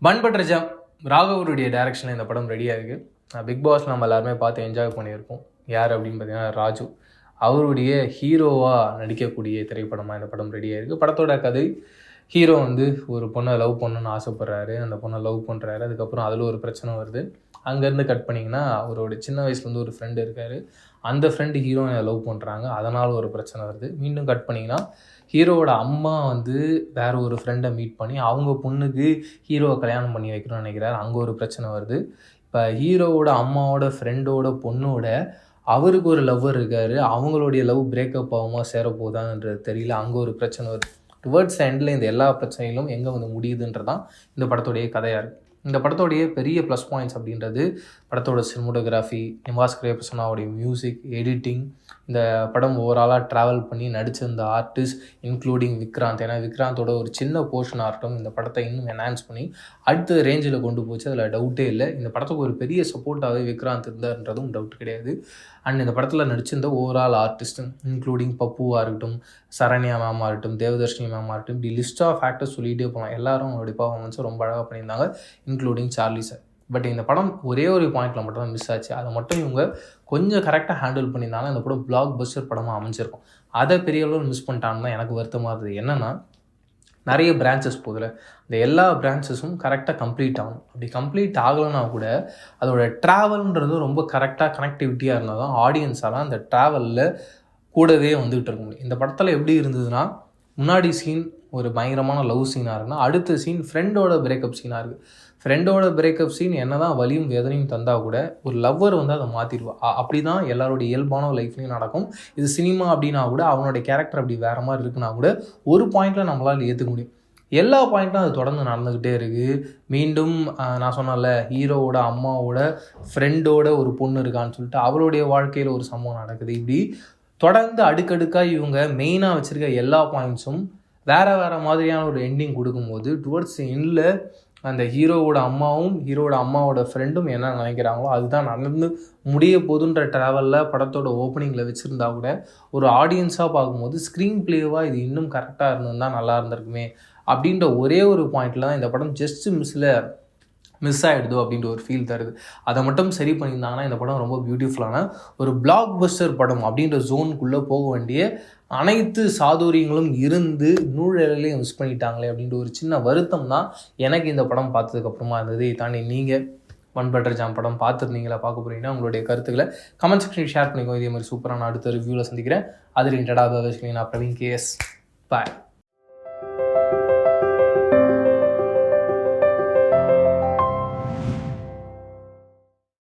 Bun butter jam ராகவருடைய டைரக்ஷனில் இந்த படம் ரெடியாக இருக்குது. பிக் பாஸ் நம்ம எல்லாருமே பார்த்து என்ஜாய் பண்ணியிருக்கோம். யார் அப்படின்னு பார்த்தீங்கன்னா ராஜு அவருடைய ஹீரோவாக நடிக்கக்கூடிய திரைப்படமாக இந்த படம் ரெடியாக இருக்குது. படத்தோட கதை, ஹீரோ ஒரு பொண்ணை லவ் பண்ணணுன்னு ஆசைப்பட்றாரு. அந்த பொண்ணை லவ் பண்ணுறாரு. அதுக்கப்புறம் அதில் ஒரு பிரச்சனை வருது. அங்கேருந்து கட் பண்ணிங்கன்னா அவரோட சின்ன வயசுலேருந்து ஒரு ஃப்ரெண்டு இருக்கார். அந்த ஃப்ரெண்டு ஹீரோயினை லவ் பண்ணுறாங்க. அதனால் ஒரு பிரச்சனை வருது. மீண்டும் கட் பண்ணிங்கன்னா ஹீரோவோட அம்மா வேறு ஒரு ஃப்ரெண்டை மீட் பண்ணி அவங்க பொண்ணுக்கு ஹீரோவை கல்யாணம் பண்ணி வைக்கணும்னு நினைக்கிறார். அங்கே ஒரு பிரச்சனை வருது. இப்போ ஹீரோவோட அம்மாவோட ஃப்ரெண்டோட பொண்ணோட அவருக்கு ஒரு லவ்வர் இருக்கார். அவங்களுடைய லவ் பிரேக்கப் ஆகுமா சேரப்போதான்ன்றது தெரியல. அங்கே ஒரு பிரச்சனை வருது. டுவர்ட்ஸ் எண்டில் இந்த எல்லா பிரச்சனைகளும் எங்கே முடியுதுன்றதான் இந்த படத்துடைய கதையாக இருக்குது. இந்த படத்தோடைய பெரிய ப்ளஸ் பாயிண்ட்ஸ் அப்படின்றது படத்தோட சினிமோட்டோகிராஃபி, நிவாஸ் கிரேபசனாவுடைய மியூசிக், எடிட்டிங், இந்த படம் ஓவராலாக ட்ராவல் பண்ணி நடிச்சிருந்த ஆர்டிஸ்ட் இன்க்ளூடிங் விக்ராந்த். ஏன்னா விக்ராந்தோட ஒரு சின்ன போர்ஷன் ஆகட்டும் இந்த படத்தை இன்னும் என்ஹான்ஸ் பண்ணி அடுத்த ரேஞ்சில் கொண்டு போச்சு. அதில் டவுட்டே இல்லை. இந்த படத்துக்கு ஒரு பெரிய சப்போர்ட்டாகவே விக்ராந்த் இருந்தார்ன்றதும் டவுட் கிடையாது. அண்ட் இந்த படத்தில் நடிச்சிருந்த ஓவரால் ஆர்டிஸ்ட் இன்க்ளூடிங் பப்புவாக இருக்கட்டும், சரண்யா மேமாக இருக்கட்டும், தேவதர்ஷினி மேமாக இருக்கட்டும், இப்படி லிஸ்ட் ஆஃப் ஆக்டர்ஸ் சொல்லிகிட்டே போகலாம். எல்லாரும் அவங்களுடைய பர்ஃபார்மன்ஸை ரொம்ப அழகாக பண்ணியிருந்தாங்க, இன்க்ளூடிங் சார்லி சார். பட் இந்த படம் ஒரே ஒரு பாயிண்டில் மட்டும் தான் மிஸ் ஆச்சு. அதை மட்டும் இவங்க கொஞ்சம் கரெக்டாக ஹேண்டில் பண்ணியிருந்தாலும் இந்த படம் பிளாக் பஸ்டர் படமாக அமைஞ்சிருக்கும். அதை பெரிய அளவில் மிஸ் பண்ணிட்டான்னு தான் எனக்கு வருத்தமாக இருந்தது. என்னென்னா நிறைய பிரான்ச்சஸ் போதில் இந்த எல்லா பிரான்ச்சஸும் கரெக்டாக கம்ப்ளீட் ஆகும். அப்படி கம்ப்ளீட் ஆகலைன்னா கூட அதோட ட்ராவல்ன்றது ரொம்ப கரெக்டாக கனெக்டிவிட்டியாக இருந்தால் தான் ஆடியன்ஸால் அந்த ட்ராவலில் கூடவே வந்துகிட்டு இருக்க முடியும். இந்த படத்தில் எப்படி இருந்ததுன்னா முன்னாடி சீன் ஒரு பயங்கரமான லவ் சீனாக இருக்குன்னா அடுத்த சீன் ஃப்ரெண்டோட பிரேக்கப் சீனாக இருக்குது. ஃப்ரெண்டோட பிரேக்கப் சீன் என்ன தான் வலியும் வேதனையும் தந்தால் கூட ஒரு லவ்வர் அதை மாற்றிடுவா. அப்படி தான் எல்லாருடைய இயல்பான லைஃப்லையும் நடக்கும். இது சினிமா அப்படின்னா கூட அவனுடைய கேரக்டர் அப்படி வேறு மாதிரி இருக்குன்னா கூட ஒரு பாயிண்டில் நம்மளால் ஏற்றுக்க முடியும். எல்லா பாயிண்ட்டும் அது தொடர்ந்து நடந்துக்கிட்டே இருக்குது. மீண்டும் நான் சொன்னேன்ல, ஹீரோவோட அம்மாவோட ஃப்ரெண்டோட ஒரு பொண்ணு இருக்கான்னு சொல்லிட்டு அவளுடைய வாழ்க்கையில் ஒரு சம்பவம் நடக்குது. இப்படி தொடர்ந்து அடுக்கடுக்காக இவங்க மெயினாக வச்சுருக்க எல்லா பாயிண்ட்ஸும் வேறு மாதிரியான ஒரு எண்டிங் கொடுக்கும்போது டுவர்ட்ஸ் எண்டில் அந்த ஹீரோவோட அம்மாவும் ஹீரோவோட அம்மாவோட ஃப்ரெண்டும் என்ன நினைக்கிறாங்களோ அதுதான் நடந்து முடிய போதுன்ற ட்ராவலில் படத்தோட ஓப்பனிங்கில் வச்சுருந்தா கூட ஒரு ஆடியன்ஸாக பார்க்கும்போது ஸ்க்ரீன் பிளேவாக இது இன்னும் கரெக்டாக இருந்திருந்தா நல்லா இருந்திருக்குமே அப்படின்ற ஒரே ஒரு பாயிண்டில் தான் இந்த படம் ஜஸ்ட்டு மிஸ் ஆகிடுதோ அப்படின்ற ஒரு ஃபீல் தருது. அதை மட்டும் சரி பண்ணியிருந்தாங்கன்னா இந்த படம் ரொம்ப பியூட்டிஃபுல்லான ஒரு பிளாக் பஸ்டர் படம் அப்படின்ற ஜோனுக்குள்ளே போக வேண்டிய அனைத்து சாதுரியங்களும் இருந்து நூழலையும் மிஸ் பண்ணிட்டாங்களே அப்படின்ற ஒரு சின்ன வருத்தம் தான் எனக்கு இந்த படம் பார்த்ததுக்கப்புறமா இருந்தது. தாண்டி நீங்கள் பன் பட்டர் ஜாம் படம் பார்த்துருந்தீங்களா, பார்க்க போகிறீங்கன்னா உங்களுடைய கருத்துக்களை கமெண்ட் செக்ஷன் ஷேர் பண்ணிக்கோ. இதே மாதிரி சூப்பரான அடுத்த ரிவ்யூவில் சந்திக்கிறேன். அது ரிலேட்டடாக நான் பிரவீன் KS. பாய்.